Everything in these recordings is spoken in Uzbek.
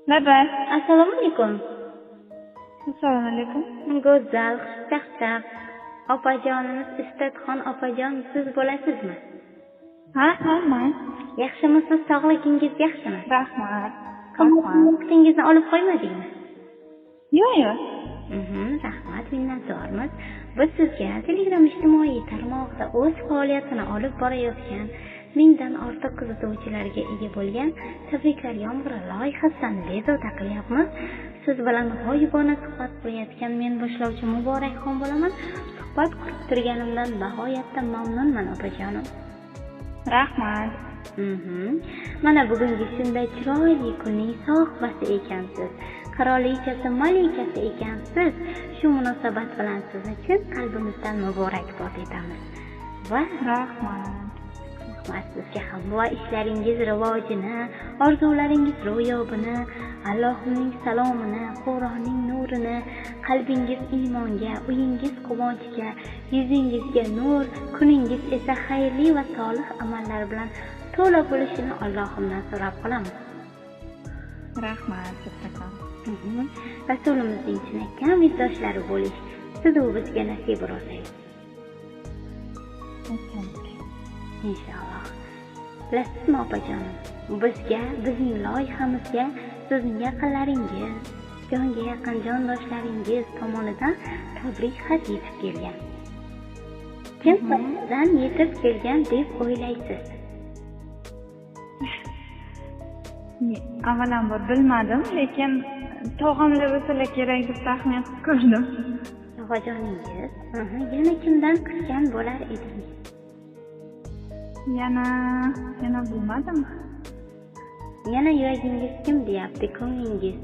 Labay. Assalomu alaykum. Assalomu alaykum. Go'zal, xushchaqchaq. Opajonimiz Istatxon opajon, siz bo'lasizmi? Ha, men. Yaxshimisiz? Sog'ligingiz yaxshimi? Rahmat. Vaqtingizni olib qo'ymadingmi? Yo'q. Rahmat, minnatdormiz. Biz sizga Telegram ijtimoiy tarmog'ida o'z faoliyatini olib borayotgan mingdan ortiq kuzatuvchilarga ega bo'lgan Tabriklar yomg'iri loyihasidan bezovta qilyapmiz. Siz bilan g'oyibona suhbat qilayotgan men boshlovchi Muborakxon bo'laman. Suhbat qurib turganimdan nihoyatda mamnunman opajonim. Rahmat. Mana bugungi shunday chiroyli kunning sohibasi ekansiz. Qirolichasi malikasi ekansiz. Shu munosabat bilan sizni chin qalbimizdan muborakbod etamiz. Va rahmat. Sizga ham va ishlaringiz rivojini, orzularingiz ro'yobini, Allohning salomini, Qur'onning nurini, qalbingiz iymonga, uyingiz quvonchga, yuzingizga nur, kuningiz esa xayrli va solih amallar bilan to'la bo'lishini Allohimdan so'rab qolamiz. Rahmat, kattakon. Rasulimizning chinakam vijdoshlari bo'lish siz-u bizga nasib bo'lsin. Inshaalloh. Bilasizmi opajonim, bizga, bizning loyihamizga sizning yaqinlaringiz, jonga yaqin jondoshlaringiz tomonidan tabrik xat yetib kelgan. Kim tomonidan yetib kelgan deb o'ylaysiz? Avvalambor bilmadim, lekin tog'amlar bo'lsalar kerak deb taxmin qilib ko'rdim. Tog'ajoningiz? Yana kimdan kutgan bo'lar edingiz? Yana bilmadim. Yana yuragingiz kim deyapti, ko'nglingiz?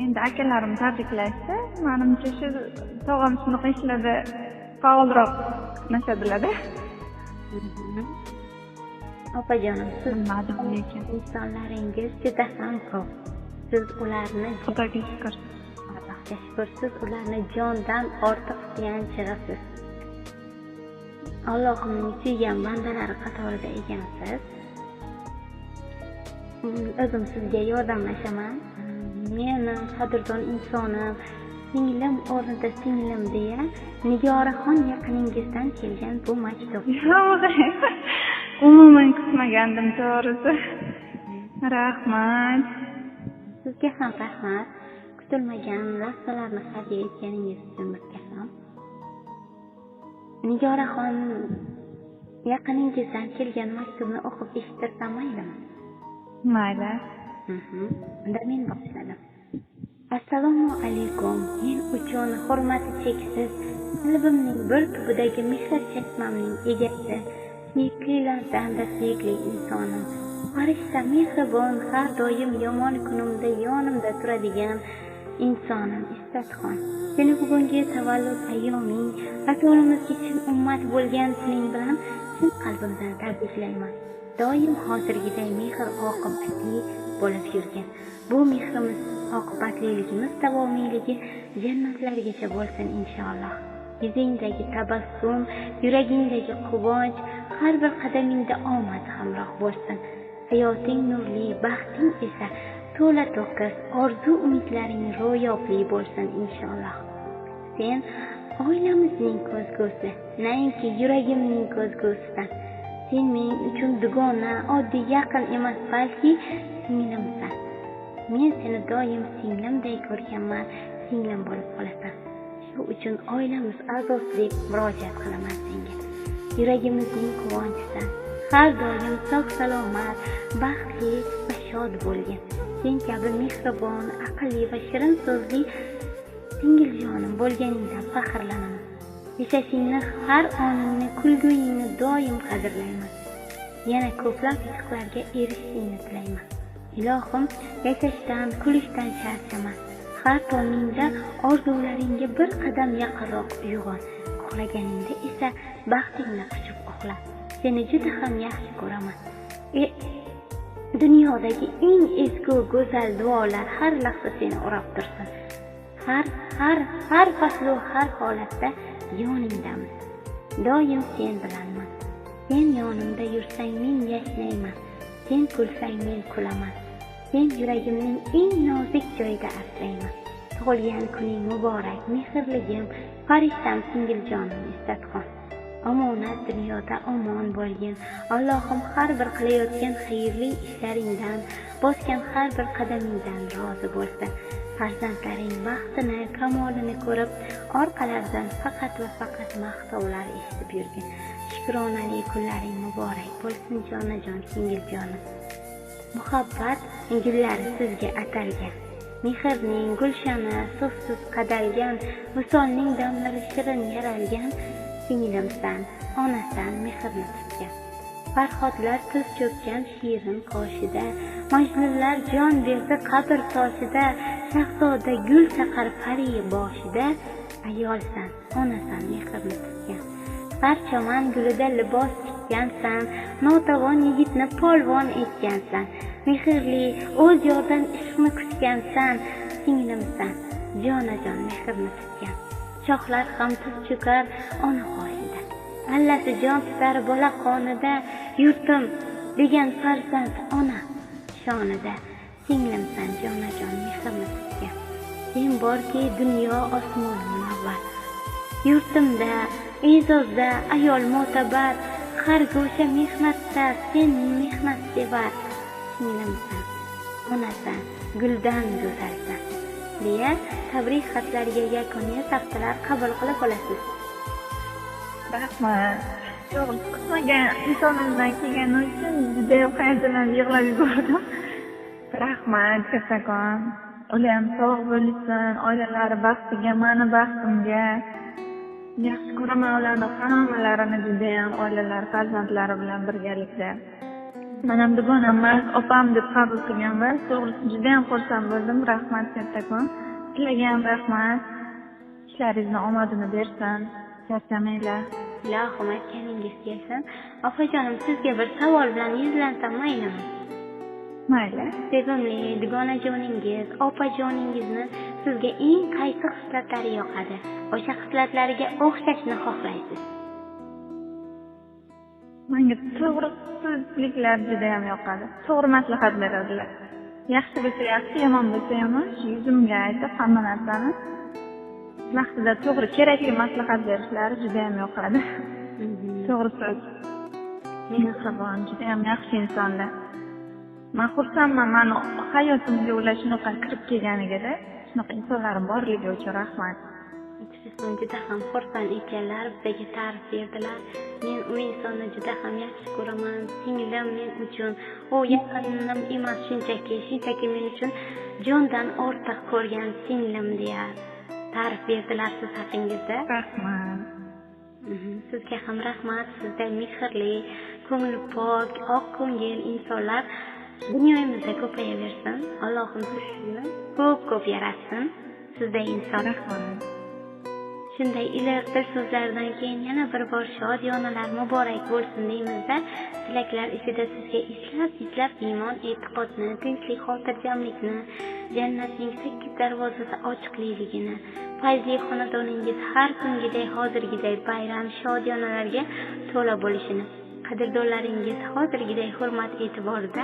Endi akalarim tabriklashdi. Menimcha shu tog'am shunaqa ishlarda faolroq qatnashadilar-da. Opajonim, siz bilmadim lekin insonlaringiz juda ham ko'p. Siz ularni Xudoga shukr. Allohga shukr, siz ularni jondan ortiq suyanchig'isiz. Allohning suygan bandalari qatorida ekansiz. O'zim sizga yordamlashaman. Meni qadrdon insonim, singlim o'rnida singlim deya Nigoraxon yaqiningizdan kelgan bu maktub. Umuman kutmagandim to'g'risi. Rahmat. Sizga ham rahmat. Kutilmagan lahzalarni hadya etganingiz uchun bizga ham. Nigoraxon yaqiningizdan kelgan maktubni o'qib eshittirsam maylimi? Mayli. Unda men boshladim. Assalomu alaykum. Men uchun hurmati cheksiz, qalbimning bir tubidagi mehr chashmamning egasi, suyuklilardan da suyukli insonim. Farishta mehribon, har doim yomon kunimda yonimda turadigan insonim Istatxon. Seni bugungi tavallud ayyoming, Rasulimizga chin ummat bo'lgan kuning bilan chin qalbimdan tabriklayman. Doim hozirgiday mehr oqibatli bo'lib yurgin. Bu mehrimiz, oqibatliligimiz davomiyligi jannatlargacha bo'lsin inshaalloh. Yuzingdagi tabassum, yuragingdagi quvonch, har bir qadamingda omad hamroh bo'lsin. Hayoting nurli, baxting esa to'la to'kis, orzu umidlaring ro'yobli bo'lsin inshaalloh. Sen oilamizning ko'zgusi, nainki yuragimning ko'zgusisan. Sen men uchun dugona, oddiy yaqin emas, balki singlimsan. Men seni doim singlimday ko'rganman, singlim bo'lib qolasan. Shu uchun oilamiz a'zosi deb murojaat qilaman senga. Yuragimizning quvonchisan. Har doim sog' salomat, baxtli va shod bo'lgin. Sen kabi mehribon, aqlli va shirin so'zli singiljonim bo'lganingdan faxrlanaman. Yashashingni, har oningni, kulguyingni doim qadrlayman. Yana ko'plab yutuqlarga erishishingni tilayman. Ilohim, yashashdan, kulishdan charchama. Har tongingda orzularingga bir qadam yaqinroq uyg'on. Uxlaganingda esa baxtingni quchib uxla. Seni juda ham yaxshi ko'raman. Dunyodagi eng ezgu go'zal duolar har lahza seni o'rab tursin. Har faslu har holatda yoningdamiz. Doim sen bilanman. Sen yonimda yursang men yashnayman. Sen kulsang men kulaman. Sen yuragimning eng nozik joyida asrayman. Tug'ilgan kuning muborak, mehrligim, farishtam singiljonim Istatxon. Omonat dunyoda omon bo'lgin. Allohim har bir qilayotgan xayrli ishlaringdan, bosgan har bir qadamingdan rozi bo'lsin. Farzandlaring baxtini, kamolini ko'rib, orqalaridan faqat va faqat maqtovlar eshitib yurgin. Shukronali kunlaring muborak bo'lsin jonajon singiljonim. Muhabbat gullari sizga atalgan. Mehrning gulshani so'zsiz qadalgan, visolning damlari shirin yaralgan. Singlimsan, onasan mehrni tutgan. Farhodlar tuz cho'kkan shirin qoshida, majnunlar jon berdi qabr toshida, shahzoda gul saqar pari boshida. Ayolsan, onasan mehrni tutgan. Parchaman gulida libos tikkansan, notavon yigitni polvon etgansan. Mehrli o'z yordan ishqni kutgansan. Singlimsan, jonajon mehrni tutgan. Shoxlar ham tuz cho'kar ona qoshida. Allasi jon tutar bola qonida, yurtim degan farzand ona shonida. Singlimsan jonajon mehrni tutgan. Sen borki dunyo osmon munavvar. Yurtimda, e'zozda ayol mo'tabar, har go'sha mehnatda sen mehnat sevar. Singlimsan, onasan, guldan go'zalsan. deya tabrik xatlariga yakuniy saftalar qabul qilib olasiz. Rahmat. To'g'ri kutmagan insonimdan kelgani uchun juda hayratlanib yig'lab yubordim. Rahmat kattakon. Ular ham sog' bo'lsin, oilalari baxtiga, mani baxtimga. Yaxshi ko'raman ularni hammalarini juda ham oilalari, farzandlari bilan birgalikda. Men ham dugonam emas, opam deb qabul qilganman. To'g'risi juda ham xursand bo'ldim. Rahmat kattakon. Sizlarga ham rahmat. Ishlaringizni omadini bersin. Charchamanglar. Ilohim aytganingiz kelsin. Opajonim, sizga bir savol bilan yuzlansam maylimi? Mayli. Sevimli dugonajoningiz, opajoningizni sizga eng qaysi xislatlari yoqadi? O'sha xislatlariga o'xshashni xohlaysiz? Menga to'g'ri so'zliklar juda ham yoqadi. To'g'ri maslahat beradilar. Yaxshi bo'lsa yaxshi, yomon bo'lsa yomon, yuzimga aytib hamma narsani vaqtida to'g'ri kerakli maslahat berishlari juda ham yoqadi. To'g'ri so'z. Mehribon, juda ham yaxshi insonlar. Men xursandman, mani hayotimga ular shunaqa kirib kelganiga-da, shunaqa insonlar borligi uchun rahmat. Sizni juda ham xursand ekanlar, bizga ta'rif berdilar. Men u insonni juda ham yaxshi ko'raman. Singlim men uchun u yaqinim emas, shunchaki men uchun jondan ortiq ko'rgan singlim deya ta'rif berdilar siz haqingizda. Rahmat. Sizga ham rahmat. Sizday mehrli, ko'ngli pok, oq ko'ngil insonlar dunyomizda ko'payaversin. Allohim sizni ko'p yaratsin. Sizday inson. Rahmat. Shunday iliq dil so'zlardan keyin yana bir bor shodiyonalar muborak bo'lsin deymizda, tilaklar ichida sizga islab iymon, e'tiqodni, tinchlik, xotirjamlikni, jannatning 8 darvozasi ochiqligini, fayzli xonadoningiz har kungiday, hozirgiday bayram shodiyonalarga to'la bo'lishini, qadrdonlaringiz hozirgiday hurmat e'tiborida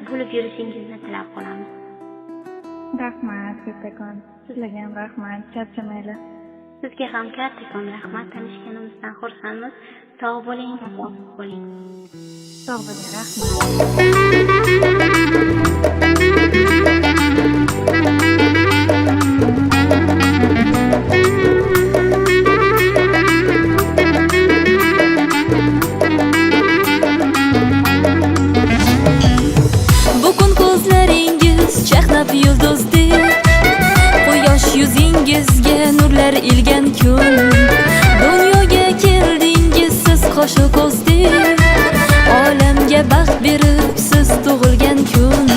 bo'lib yurishingizni tilab qolamiz. Rahmat kattakon. Sizlarga ham rahmat. Charchamanglar. Sizga ham kattakon rahmat. Tanishganimizdan xursandmiz. Sog' bo'ling, sog' bo'ling. Sog' bo'ling, rahmat. Bugun ko'zlaringiz chaqnab yulduzdek, quyosh yuzingizga nurlar ilgan kun. Dunyoga keldingiz siz qo'shu ko'zdek, olamga baxt berib siz tug'ilgan kun.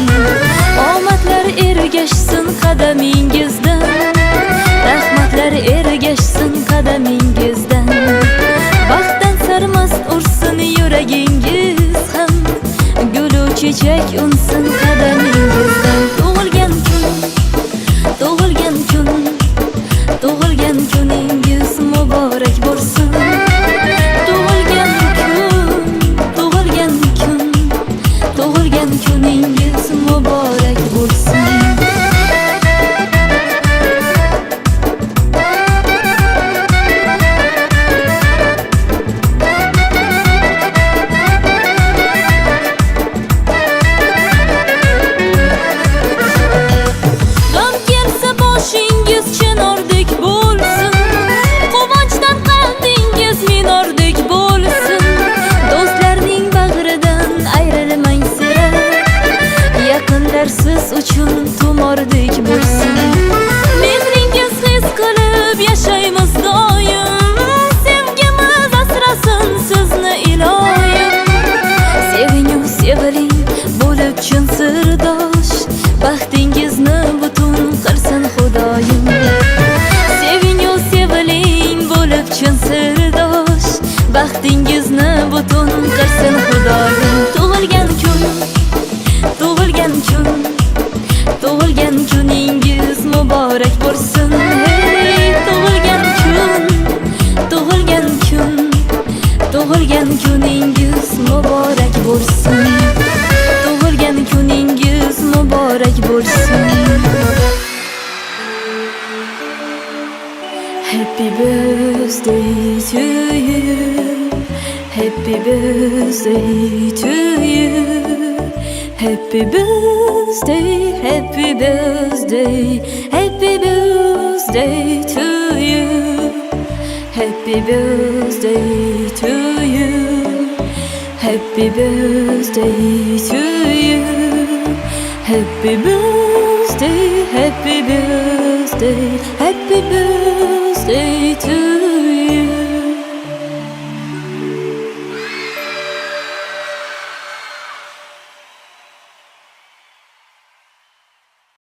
Omadlar ergashsin qadamingizdan, rahmatlar ergashsin qadamingizdan. Baxtdan sarmast ursin yuragingiz ham, gulu chechak unsin qadamingizdan. Tug'ilgan kuningiz muborak bo'lsin. Tug'ilgan uchun tumordek bo'lsin. Mehringiz his qilib yashaymiz doim, sevgimiz asrasin sizni iloyim. Sevingu seviling bo'lib chin sirdosh, baxtingizni butun qilsin Xudoyim. Sevingu seviling bo'lib chin sirdosh, baxtingizni butun qilsin Xudoyim. Tug'ilgan kuningiz muborak bo'lsin. Hey, tug'ilgan kuningiz muborak bo'lsin. Tug'ilgan kuningiz muborak bo'lsin. Happy birthday to you. Happy birthday to you. Happy birthday, happy birthday, happy birthday to you. Happy birthday to you. Happy birthday to you. Happy birthday, happy birthday, happy birthday to